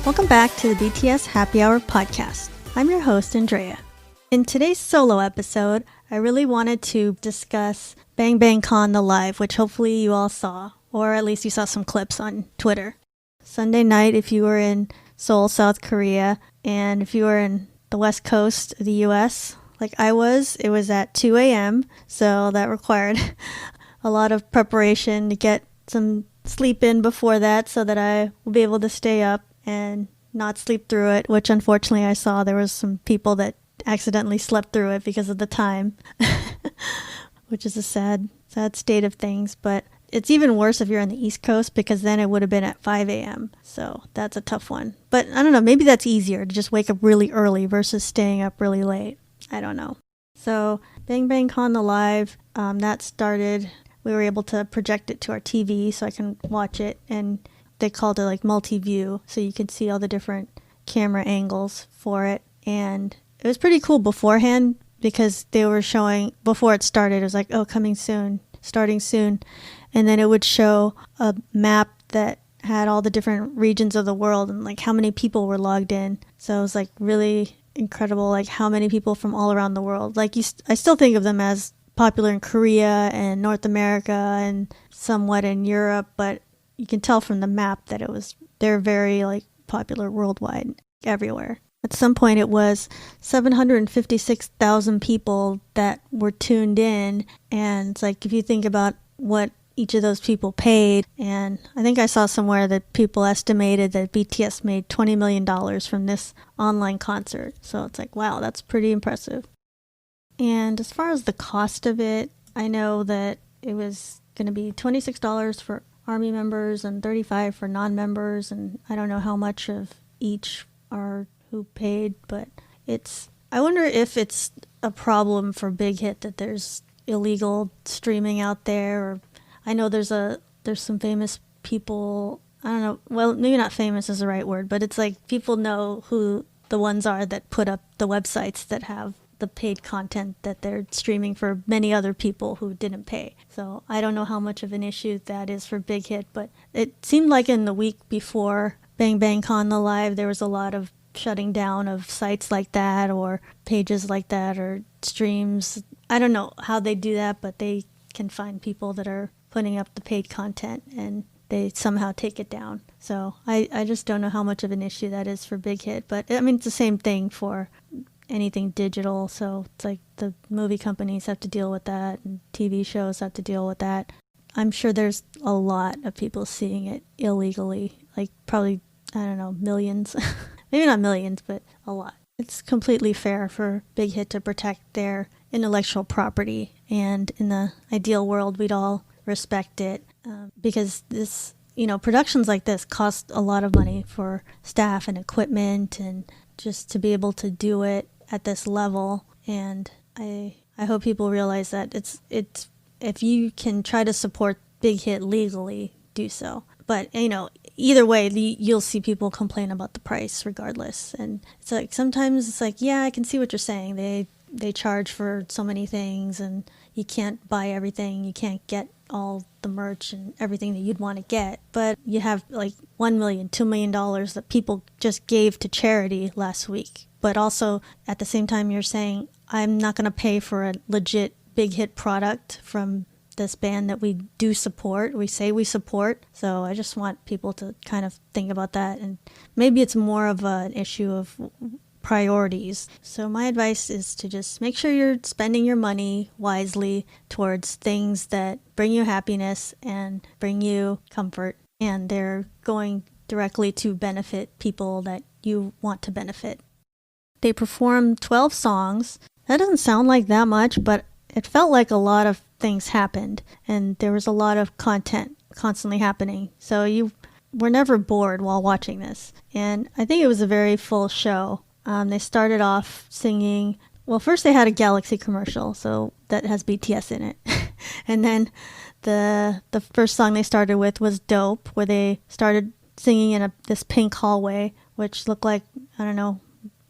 Welcome back to the BTS Happy Hour podcast. I'm your host, Andrea. In today's solo episode, I really wanted to discuss Bang Bang Con the Live, which hopefully you all saw, or at least you saw some clips on Twitter. Sunday night, if you were in Seoul, South Korea, and if you were in the West Coast of the US, like I was, it was at 2 a.m., so that required a lot of preparation to get some sleep in before that so that I will be able to stay up and not sleep through it, which unfortunately I saw there was some people that accidentally slept through it because of the time, which is a sad state of things. But it's even worse if you're on the East Coast because then it would have been at 5 a.m. So that's a tough one. But I don't know, maybe that's easier to just wake up really early versus staying up really late. I don't know. So Bang Bang Con the Live, that started, we were able to project it to our TV so I can watch it, and they called it like multi-view, so you could see all the different camera angles for it. And it was pretty cool beforehand because they were showing, before it started, it was like, oh, coming soon, starting soon. And then it would show a map that had all the different regions of the world and like how many people were logged in. So it was like really incredible, like how many people from all around the world. Like I still think of them as popular in Korea and North America and somewhat in Europe, but you can tell from the map that they're very like popular worldwide, everywhere. At some point it was 756,000 people that were tuned in, and it's like if you think about what each of those people paid, and I think I saw somewhere that people estimated that BTS made $20 million from this online concert. So it's like, wow, that's pretty impressive. And as far as the cost of it, I know that it was going to be $26 for Army members and $35 for non-members, and I don't know how much of each are who paid, but I wonder if it's a problem for Big Hit that there's illegal streaming out there, or I know there's some famous people, I don't know, well, maybe not famous is the right word, but it's like people know who the ones are that put up the websites that have the paid content that they're streaming for many other people who didn't pay. So I don't know how much of an issue that is for Big Hit, but it seemed like in the week before Bang Bang Con the Live, there was a lot of shutting down of sites like that or pages like that or streams. I don't know how they do that, but they can find people that are putting up the paid content and they somehow take it down. So I just don't know how much of an issue that is for Big Hit, but I mean, it's the same thing for anything digital. So it's like the movie companies have to deal with that and TV shows have to deal with that. I'm sure there's a lot of people seeing it illegally, like probably, I don't know, millions. Maybe not millions, but a lot. It's completely fair for Big Hit to protect their intellectual property, and in the ideal world we'd all respect it, because this, productions like this cost a lot of money for staff and equipment and just to be able to do it at this level. And I hope people realize that it's if you can try to support Big Hit legally, do so. But either way, you'll see people complain about the price regardless. And it's like sometimes it's like, yeah, I can see what you're saying. They charge for so many things and you can't buy everything. You can't get all the merch and everything that you'd want to get. But you have like $1 million, $2 million that people just gave to charity last week. But also at the same time, you're saying, I'm not going to pay for a legit Big Hit product from this band that we do support. We say we support. So I just want people to kind of think about that. And maybe it's more of an issue of priorities. So my advice is to just make sure you're spending your money wisely towards things that bring you happiness and bring you comfort, and they're going directly to benefit people that you want to benefit. They performed 12 songs. That doesn't sound like that much, but it felt like a lot of things happened, and there was a lot of content constantly happening. So you were never bored while watching this. And I think it was a very full show. They started off singing, well, first they had a Galaxy commercial, so that has BTS in it. And then the first song they started with was Dope, where they started singing in this pink hallway, which looked like, I don't know,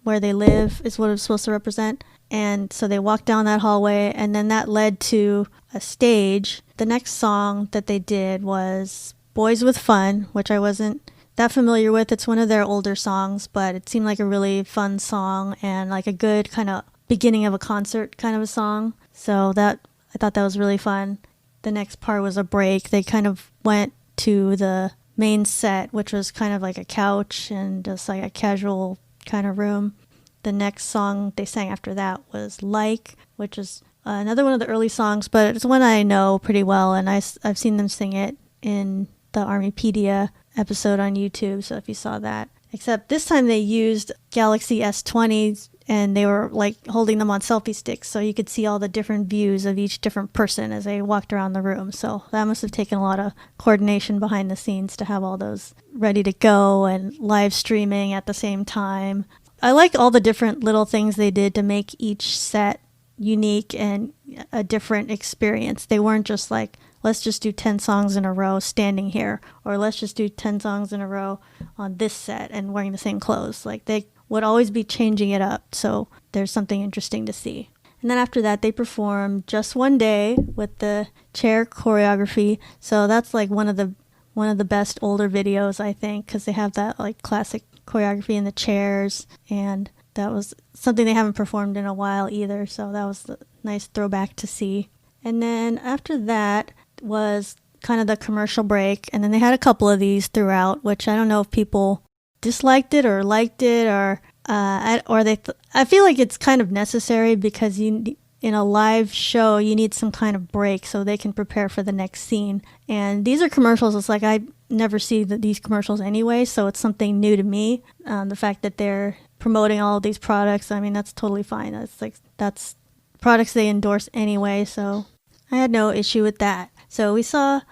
where they live is what it was supposed to represent. And so they walked down that hallway, and then that led to a stage. The next song that they did was Boys with Fun, which I wasn't that familiar with. It's one of their older songs, but it seemed like a really fun song and like a good kind of beginning of a concert kind of a song. So that I thought that was really fun. The next part was a break. They kind of went to the main set, which was kind of like a couch and just like a casual kind of room. The next song they sang after that was Like, which is another one of the early songs, but it's one I know pretty well, and I've seen them sing it in the Armypedia episode on YouTube, so if you saw that. Except this time they used Galaxy S20s, and they were like holding them on selfie sticks, so you could see all the different views of each different person as they walked around the room. So that must have taken a lot of coordination behind the scenes to have all those ready to go and live streaming at the same time. I like all the different little things they did to make each set unique and a different experience. They weren't just like, let's just do 10 songs in a row standing here, or let's just do 10 songs in a row on this set and wearing the same clothes. Like they would always be changing it up, so there's something interesting to see. And then after that, they performed Just One Day with the chair choreography. So that's like one of the best older videos, I think, because they have that like classic choreography in the chairs, and that was something they haven't performed in a while either, so that was a nice throwback to see. And then after that was kind of the commercial break, and then they had a couple of these throughout, which I don't know if people disliked it or liked it, or I feel like it's kind of necessary because in a live show you need some kind of break so they can prepare for the next scene. And these are commercials. It's like I never see these commercials anyway, so it's something new to me. The fact that they're promoting all of these products, I mean, that's totally fine. That's products they endorse anyway, so I had no issue with that. So we saw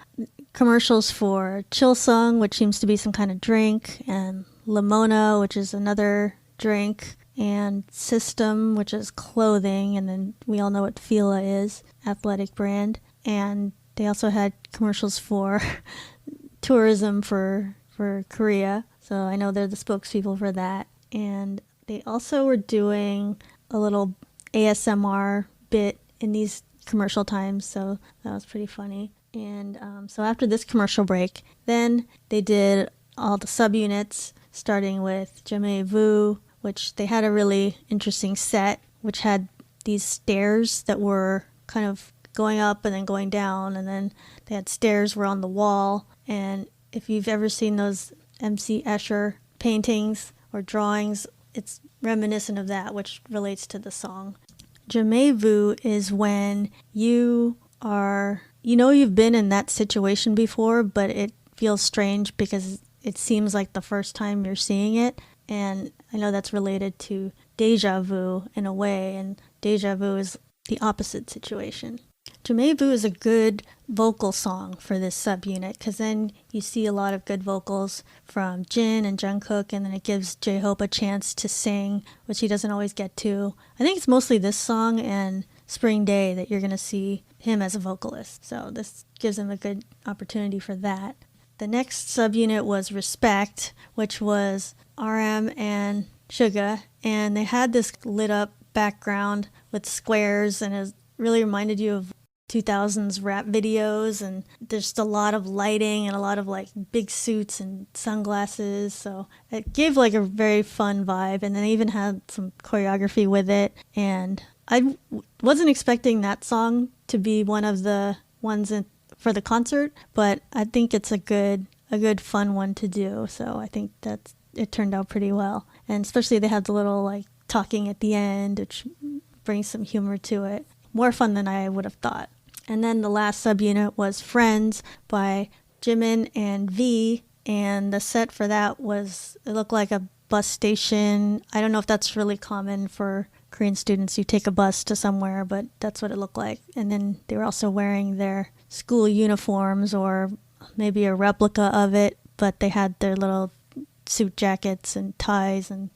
commercials for Chilsung, which seems to be some kind of drink, and Limona, which is another drink, and System, which is clothing, and then we all know what Fila is, athletic brand. And they also had commercials for tourism for Korea, so I know they're the spokespeople for that. And they also were doing a little ASMR bit in these commercial times, so that was pretty funny. And so after this commercial break, then they did all the subunits, starting with Jamevu, which they had a really interesting set, which had these stairs that were kind of going up and then going down, and then they had stairs were on the wall. And if you've ever seen those MC Escher paintings or drawings, it's reminiscent of that, which relates to the song. Jamevu is when you are, you've been in that situation before, but it feels strange because it seems like the first time you're seeing it. And I know that's related to deja vu in a way, and deja vu is the opposite situation. Jamevu is a good vocal song for this subunit because then you see a lot of good vocals from Jin and Jungkook, and then it gives J-Hope a chance to sing, which he doesn't always get to. I think it's mostly this song and Spring Day that you're going to see him as a vocalist, so this gives him a good opportunity for that. The next subunit was Respect, which was RM and Suga, and they had this lit up background with squares, and it really reminded you of 2000s rap videos, and there's just a lot of lighting and a lot of like big suits and sunglasses, so it gave like a very fun vibe. And then they even had some choreography with it, and I wasn't expecting that song to be one of the ones for the concert, but I think it's a good fun one to do, so I think that it turned out pretty well. And especially they had the little like talking at the end, which brings some humor to it. More fun than I would have thought. And then the last subunit was Friends by Jimin and V, and the set for that it looked like a bus station. I don't know if that's really common for Korean students. You take a bus to somewhere, but that's what it looked like. And then they were also wearing their school uniforms, or maybe a replica of it, but they had their little suit jackets and ties and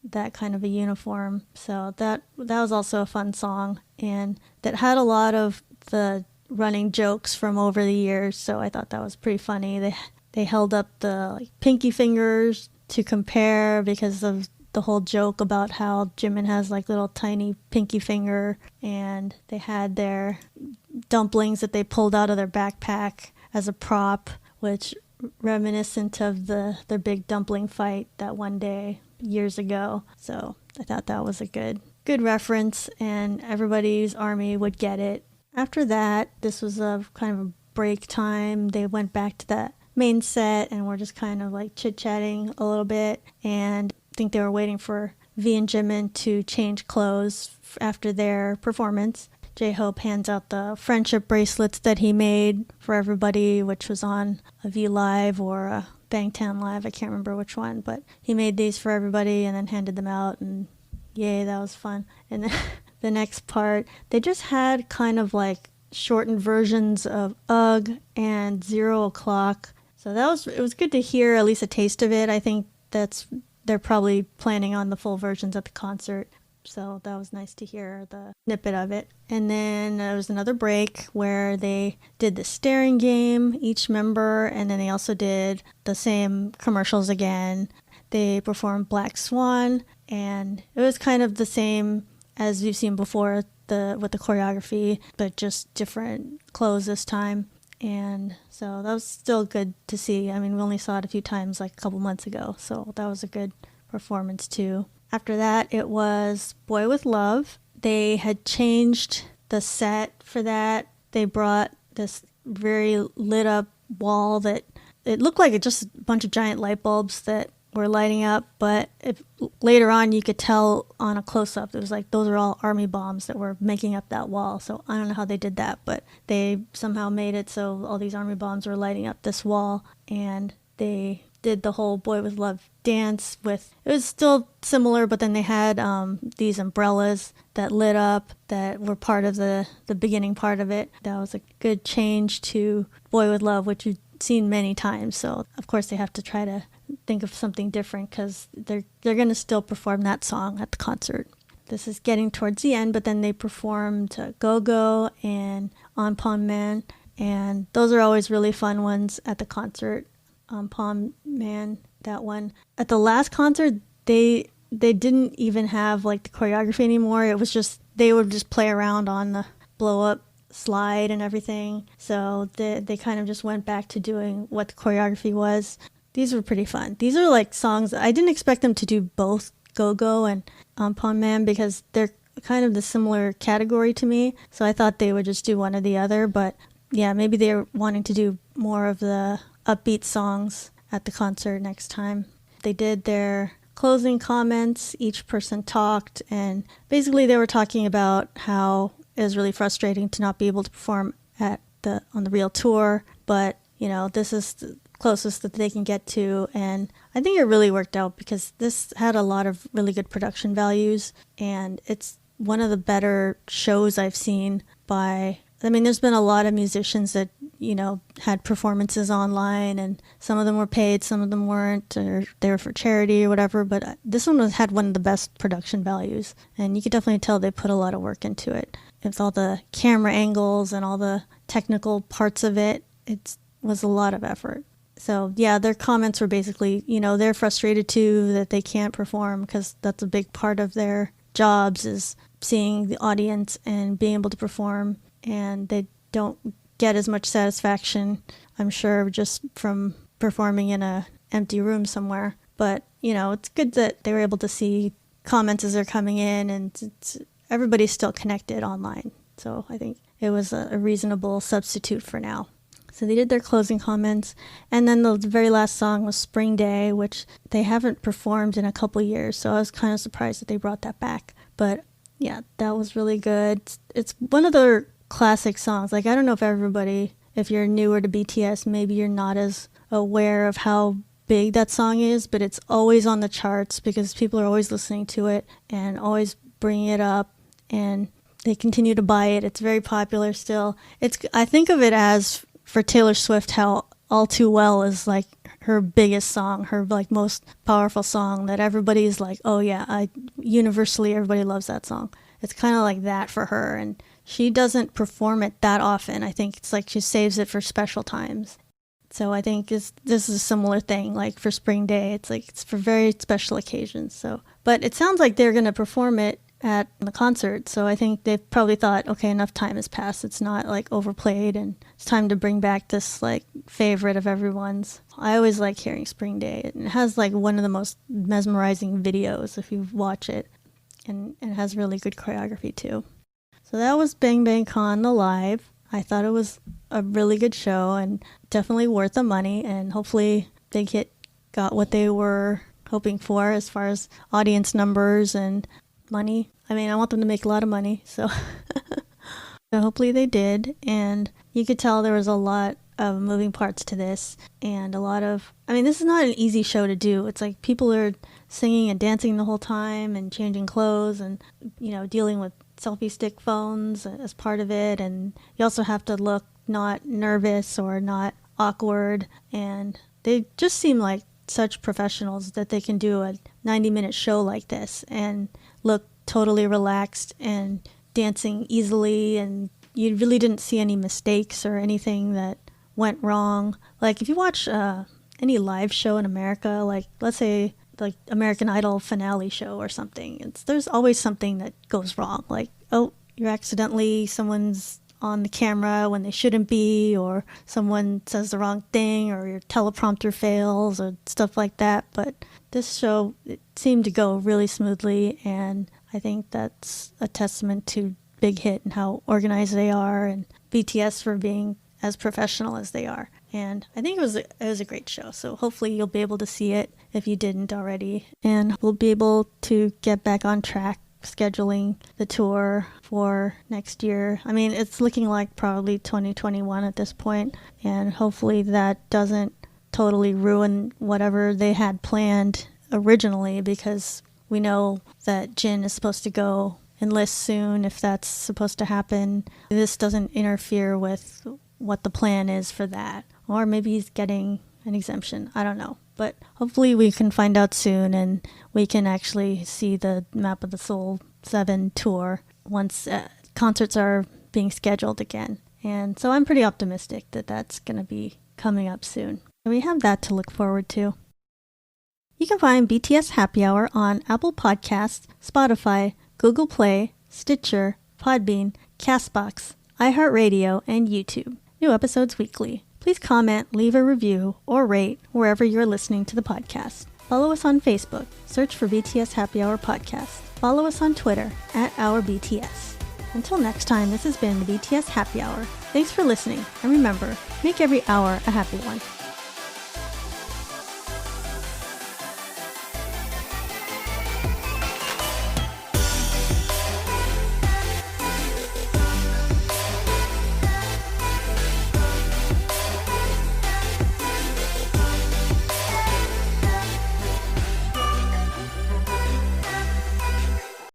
that kind of a uniform. So that was also a fun song, and that had a lot of the running jokes from over the years, so I thought that was pretty funny. They held up the like pinky fingers to compare because of the whole joke about how Jimin has like little tiny pinky finger, and they had their dumplings that they pulled out of their backpack as a prop, which reminiscent of their big dumpling fight that one day years ago. So I thought that was a good reference, and everybody's army would get it. After that, this was a kind of a break time. They went back to that main set and were just kind of like chit-chatting a little bit, and I think they were waiting for V and Jimin to change clothes after their performance. J-Hope hands out the friendship bracelets that he made for everybody, which was on a V Live or a Bangtan Live. I can't remember which one, but he made these for everybody and then handed them out, and yay, that was fun. And then the next part, they just had kind of like shortened versions of Ugh and 0 O'Clock. So it was good to hear at least a taste of it. I think they're probably planning on the full versions at the concert. So that was nice to hear the snippet of it. And then there was another break where they did the staring game, each member, and then they also did the same commercials again. They performed Black Swan, and it was kind of the same as we've seen before with the choreography, but just different clothes this time. And so that was still good to see. I mean, we only saw it a few times like a couple months ago, so that was a good performance too. After that, it was Boy With Love. They had changed the set for that. They brought this very lit up wall that it looked like just a bunch of giant light bulbs that were lighting up, but later on you could tell on a close-up, it was like those are all army bombs that were making up that wall. So I don't know how they did that, but they somehow made it so all these army bombs were lighting up this wall, and they did the whole Boy With Love dance with, it was still similar, but then they had these umbrellas that lit up that were part of the beginning part of it. That was a good change to Boy With Love, which you've seen many times. So of course they have to try to think of something different because they're going to still perform that song at the concert. This is getting towards the end, but then they performed Go Go and On Pom Man, and those are always really fun ones at the concert. Pom Man, that one. At the last concert, they didn't even have like the choreography anymore. It was just, they would just play around on the blow up slide and everything. So they kind of just went back to doing what the choreography was. These were pretty fun. These are like songs, I didn't expect them to do both Go Go and Pom Man because they're kind of the similar category to me. So I thought they would just do one or the other, but yeah, maybe they're wanting to do more of the upbeat songs at the concert next time. They did their closing comments, each person talked, and basically they were talking about how it was really frustrating to not be able to perform on the real tour, but you know, this is the closest that they can get to, and I think it really worked out because this had a lot of really good production values, and it's one of the better shows I've seen there's been a lot of musicians that, you know, had performances online, and some of them were paid, some of them weren't, or they were for charity or whatever, but this one had one of the best production values, and you could definitely tell they put a lot of work into it. With all the camera angles and all the technical parts of it, it was a lot of effort. So yeah, their comments were basically, you know, they're frustrated too that they can't perform because that's a big part of their jobs is seeing the audience and being able to perform, and they don't get as much satisfaction, I'm sure, just from performing in a empty room somewhere. But, you know, it's good that they were able to see comments as they're coming in, and everybody's still connected online. So I think it was a reasonable substitute for now. So they did their closing comments, and then the very last song was Spring Day, which they haven't performed in a couple years, so I was kind of surprised that they brought that back. But yeah, that was really good. It's one of their classic songs. Like, I don't know if you're newer to BTS, maybe you're not as aware of how big that song is, but it's always on the charts because people are always listening to it and always bringing it up, and they continue to buy it. It's very popular still. I think of it as, for Taylor Swift, how All Too Well is like her biggest song, her like most powerful song that everybody's like, oh yeah, universally everybody loves that song. It's kind of like that for her, and she doesn't perform it that often. I think it's like she saves it for special times. So I think this is a similar thing, like for Spring Day. It's like it's for very special occasions. So, but it sounds like they're going to perform it at the concert. So I think they've probably thought, okay, enough time has passed. It's not like overplayed and it's time to bring back this like favorite of everyone's. I always like hearing Spring Day. It has like one of the most mesmerizing videos if you watch it. And it has really good choreography too. So that was Bang Bang Con the live. I thought it was a really good show and definitely worth the money, and hopefully Big Hit got what they were hoping for as far as audience numbers and money. I mean, I want them to make a lot of money, so hopefully they did. And you could tell there was a lot of moving parts to this, and a lot of, I mean, this is not an easy show to do. It's like people are singing and dancing the whole time and changing clothes and, you know, dealing with selfie stick phones as part of it. And you also have to look not nervous or not awkward. And they just seem like such professionals that they can do a 90-minute show like this and look totally relaxed and dancing easily. And you really didn't see any mistakes or anything that went wrong. Like if you watch any live show in America, like let's say like American Idol finale show or something, there's always something that goes wrong. Like, oh, someone's on the camera when they shouldn't be, or someone says the wrong thing, or your teleprompter fails, or stuff like that. But this show, it seemed to go really smoothly, and I think that's a testament to Big Hit and how organized they are, and BTS for being as professional as they are. And I think it was a great show. So hopefully you'll be able to see it if you didn't already. And we'll be able to get back on track scheduling the tour for next year. I mean, it's looking like probably 2021 at this point. And hopefully that doesn't totally ruin whatever they had planned originally, because we know that Jin is supposed to go enlist soon if that's supposed to happen. This doesn't interfere with what the plan is for that. Or maybe he's getting an exemption. I don't know. But hopefully we can find out soon and we can actually see the Map of the Soul 7 tour once concerts are being scheduled again. And so I'm pretty optimistic that that's going to be coming up soon. We have that to look forward to. You can find BTS Happy Hour on Apple Podcasts, Spotify, Google Play, Stitcher, Podbean, Castbox, iHeartRadio, and YouTube. New episodes weekly. Please comment, leave a review, or rate wherever you're listening to the podcast. Follow us on Facebook. Search for BTS Happy Hour Podcast. Follow us on Twitter @OurBTS. Until next time, this has been the BTS Happy Hour. Thanks for listening, and remember, make every hour a happy one.